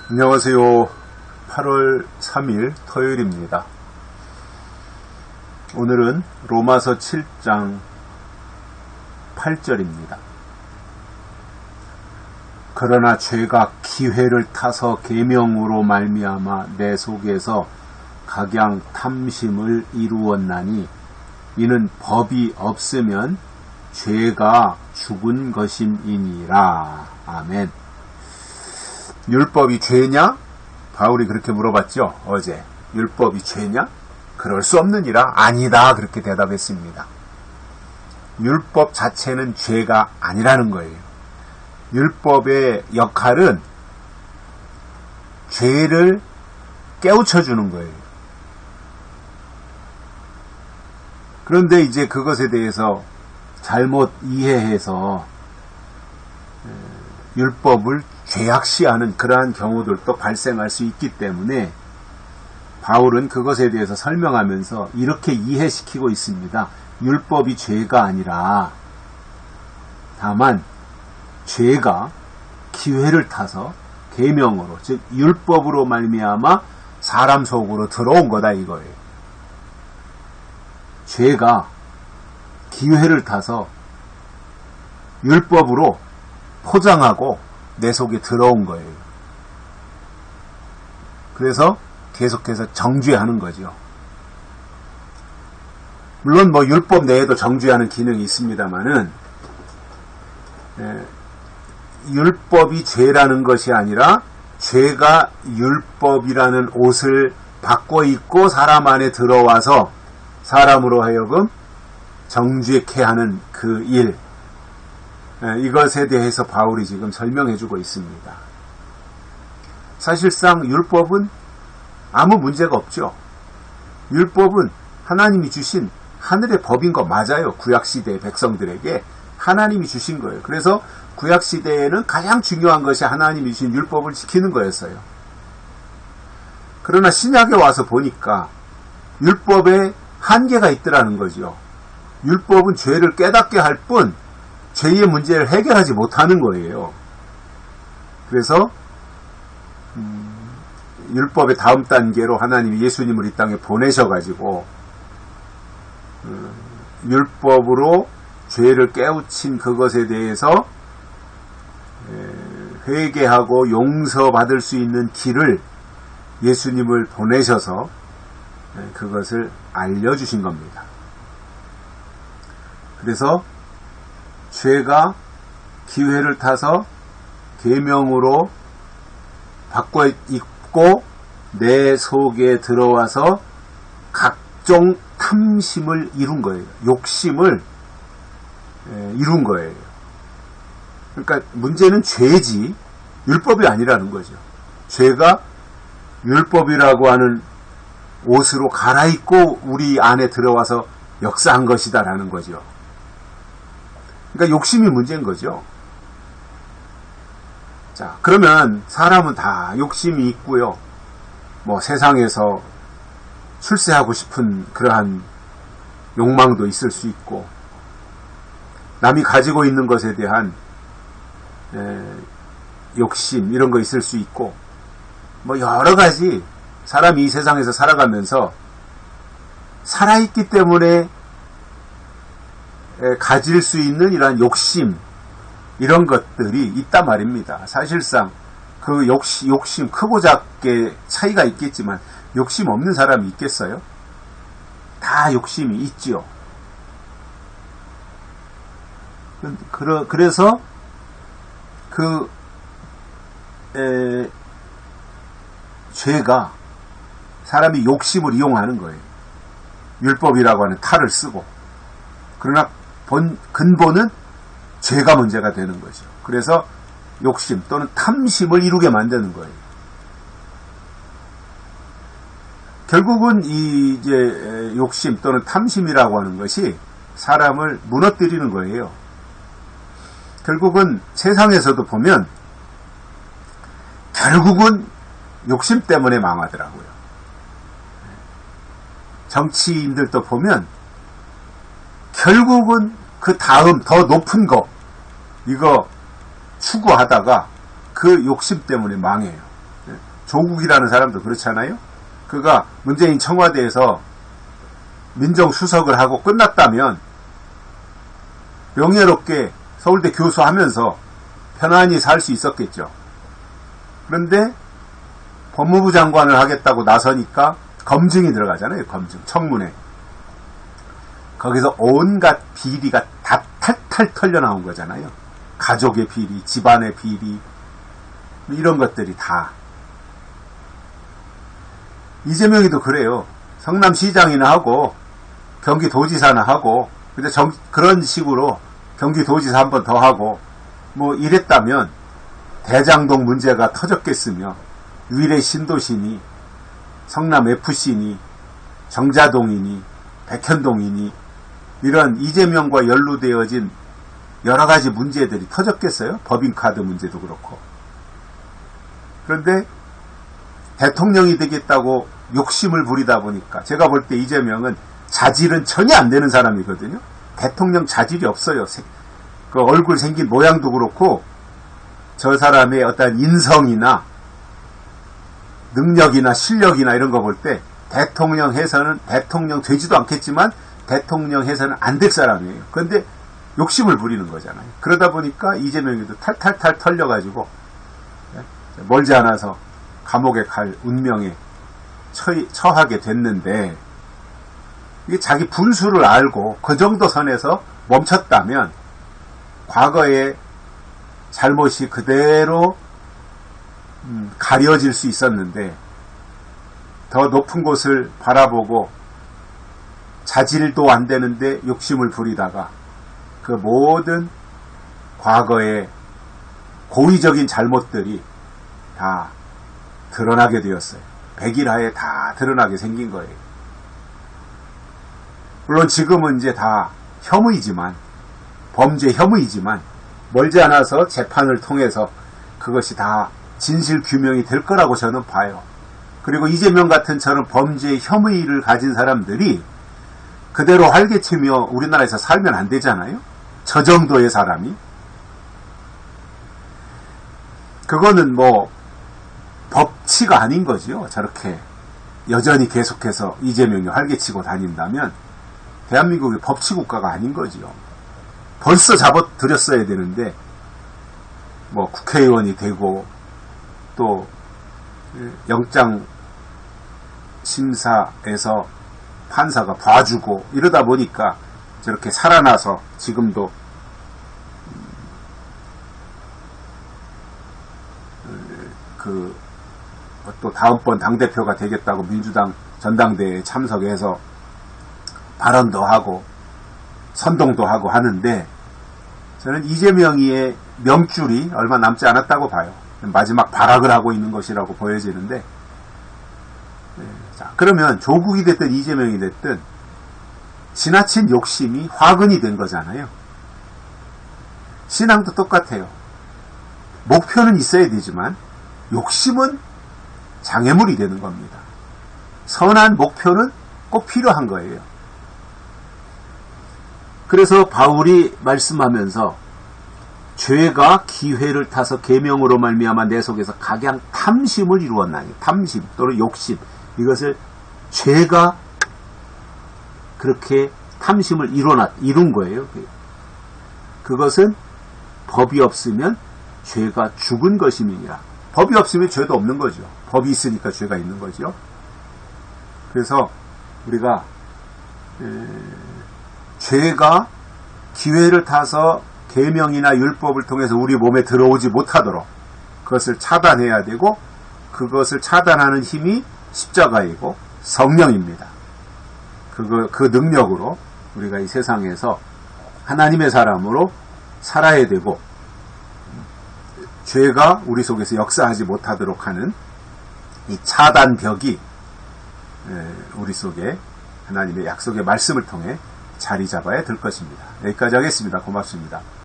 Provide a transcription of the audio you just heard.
안녕하세요. 8월 3일 토요일입니다. 오늘은 로마서 7장 8절입니다. 그러나 죄가 기회를 타서 계명으로 말미암아 내 속에서 각양 탐심을 이루었나니 이는 법이 없으면 죄가 죽은 것임이니라. 아멘. 율법이 죄냐? 바울이 그렇게 물어봤죠. 어제. 율법이 죄냐? 그럴 수 없느니라. 아니다. 그렇게 대답했습니다. 율법 자체는 죄가 아니라는 거예요. 율법의 역할은 죄를 깨우쳐 주는 거예요. 그런데 이제 그것에 대해서 잘못 이해해서 율법을 죄악시하는 그러한 경우들도 발생할 수 있기 때문에 바울은 그것에 대해서 설명하면서 이렇게 이해시키고 있습니다. 율법이 죄가 아니라 다만 죄가 기회를 타서 계명으로, 즉 율법으로 말미암아 사람 속으로 들어온 거다 이거예요. 죄가 기회를 타서 율법으로 포장하고 내 속에 들어온 거예요. 그래서 계속해서 정죄하는 거죠. 물론 율법 내에도 정죄하는 기능이 있습니다만은 율법이 죄라는 것이 아니라 죄가 율법이라는 옷을 받고 있고 사람 안에 들어와서 사람으로 하여금 정죄케 하는 그 일, 이것에 대해서 바울이 지금 설명해주고 있습니다. 사실상 율법은 아무 문제가 없죠. 율법은 하나님이 주신 하늘의 법인 거 맞아요. 구약시대의 백성들에게 하나님이 주신 거예요. 그래서 구약시대에는 가장 중요한 것이 하나님이 주신 율법을 지키는 거였어요. 그러나 신약에 와서 보니까 율법에 한계가 있더라는 거죠. 율법은 죄를 깨닫게 할 뿐 죄의 문제를 해결하지 못하는 거예요. 그래서 율법의 다음 단계로 하나님이 예수님을 이 땅에 보내셔가지고 율법으로 죄를 깨우친 그것에 대해서 회개하고 용서받을 수 있는 길을 예수님을 보내셔서 그것을 알려주신 겁니다. 그래서 죄가 기회를 타서 계명으로 받고 있고 내 속에 들어와서 각종 탐심을 이룬 거예요. 욕심을 이룬 거예요. 그러니까 문제는 죄지 율법이 아니라는 거죠. 죄가 율법이라고 하는 옷으로 갈아입고 우리 안에 들어와서 역사한 것이다라는 거죠. 그러니까 욕심이 문제인 거죠. 자, 그러면 사람은 다 욕심이 있고요. 세상에서 출세하고 싶은 그러한 욕망도 있을 수 있고, 남이 가지고 있는 것에 대한 욕심 이런 거 있을 수 있고, 여러 가지 사람이 이 세상에서 살아가면서 살아있기 때문에 가질 수 있는 이러한 욕심 이런 것들이 있단 말입니다. 사실상 그 욕심 크고 작게 차이가 있겠지만 욕심 없는 사람이 있겠어요? 다 욕심이 있지요. 그래서 죄가 사람이 욕심을 이용하는 거예요. 율법이라고 하는 탈을 쓰고. 그러나 근본은 죄가 문제가 되는 거죠. 그래서 욕심 또는 탐심을 이루게 만드는 거예요. 결국은 이제 욕심 또는 탐심이라고 하는 것이 사람을 무너뜨리는 거예요. 결국은 세상에서도 보면 결국은 욕심 때문에 망하더라고요. 정치인들도 보면 결국은 그 다음 더 높은 거 이거 추구하다가 그 욕심 때문에 망해요. 조국이라는 사람도 그렇잖아요. 그가 문재인 청와대에서 민정수석을 하고 끝났다면 명예롭게 서울대 교수하면서 편안히 살 수 있었겠죠. 그런데 법무부 장관을 하겠다고 나서니까 검증이 들어가잖아요. 검증, 청문회. 거기서 온갖 비리가 다 탈탈 털려나온 거잖아요. 가족의 비리, 집안의 비리, 이런 것들이 다. 이재명이도 그래요. 성남시장이나 하고 경기도지사나 하고 근데 그런 식으로 경기도지사 한 번 더 하고 뭐 이랬다면 대장동 문제가 터졌겠으며 위례 신도시니 성남FC니 정자동이니 백현동이니 이런 이재명과 연루되어진 여러 가지 문제들이 터졌겠어요? 법인카드 문제도 그렇고. 그런데 대통령이 되겠다고 욕심을 부리다 보니까 제가 볼 때 이재명은 자질은 전혀 안 되는 사람이거든요. 대통령 자질이 없어요. 그 얼굴 생긴 모양도 그렇고 저 사람의 어떤 인성이나 능력이나 실력이나 이런 거 볼 때 대통령 해서는 대통령 되지도 않겠지만 대통령 해서는 안 될 사람이에요. 그런데 욕심을 부리는 거잖아요. 그러다 보니까 이재명이도 탈탈탈 털려가지고 멀지 않아서 감옥에 갈 운명에 처하게 됐는데 이게 자기 분수를 알고 그 정도 선에서 멈췄다면 과거의 잘못이 그대로 가려질 수 있었는데 더 높은 곳을 바라보고 자질도 안 되는데 욕심을 부리다가 그 모든 과거의 고의적인 잘못들이 다 드러나게 되었어요. 백일하에 다 드러나게 생긴 거예요. 물론 지금은 이제 다 혐의지만 범죄 혐의지만 멀지 않아서 재판을 통해서 그것이 다 진실 규명이 될 거라고 저는 봐요. 그리고 이재명 같은 저런 범죄 혐의를 가진 사람들이 그대로 활개치며 우리나라에서 살면 안 되잖아요. 저 정도의 사람이. 그거는 뭐 법치가 아닌 거지요. 저렇게 여전히 계속해서 이재명이 활개치고 다닌다면 대한민국이 법치국가가 아닌 거지요. 벌써 잡아들였어야 되는데 뭐 국회의원이 되고 또 영장 심사에서 판사가 봐주고 이러다 보니까 저렇게 살아나서 지금도 또 다음번 당대표가 되겠다고 민주당 전당대회에 참석해서 발언도 하고 선동도 하고 하는데 저는 이재명이의 명줄이 얼마 남지 않았다고 봐요. 마지막 발악을 하고 있는 것이라고 보여지는데 자, 그러면 조국이 됐든 이재명이 됐든 지나친 욕심이 화근이 된 거잖아요. 신앙도 똑같아요. 목표는 있어야 되지만 욕심은 장애물이 되는 겁니다. 선한 목표는 꼭 필요한 거예요. 그래서 바울이 말씀하면서 죄가 기회를 타서 계명으로 말미암아 내 속에서 각양 탐심을 이루었나니 탐심 또는 욕심 이것을 죄가 그렇게 탐심을 이룬 거예요. 그것은 법이 없으면 죄가 죽은 것임이니라. 법이 없으면 죄도 없는 거죠. 법이 있으니까 죄가 있는 거죠. 그래서 우리가 죄가 기회를 타서 계명이나 율법을 통해서 우리 몸에 들어오지 못하도록 그것을 차단해야 되고 그것을 차단하는 힘이 십자가이고 성령입니다. 그 능력으로 우리가 이 세상에서 하나님의 사람으로 살아야 되고 죄가 우리 속에서 역사하지 못하도록 하는 이 차단벽이 우리 속에 하나님의 약속의 말씀을 통해 자리 잡아야 될 것입니다. 여기까지 하겠습니다. 고맙습니다.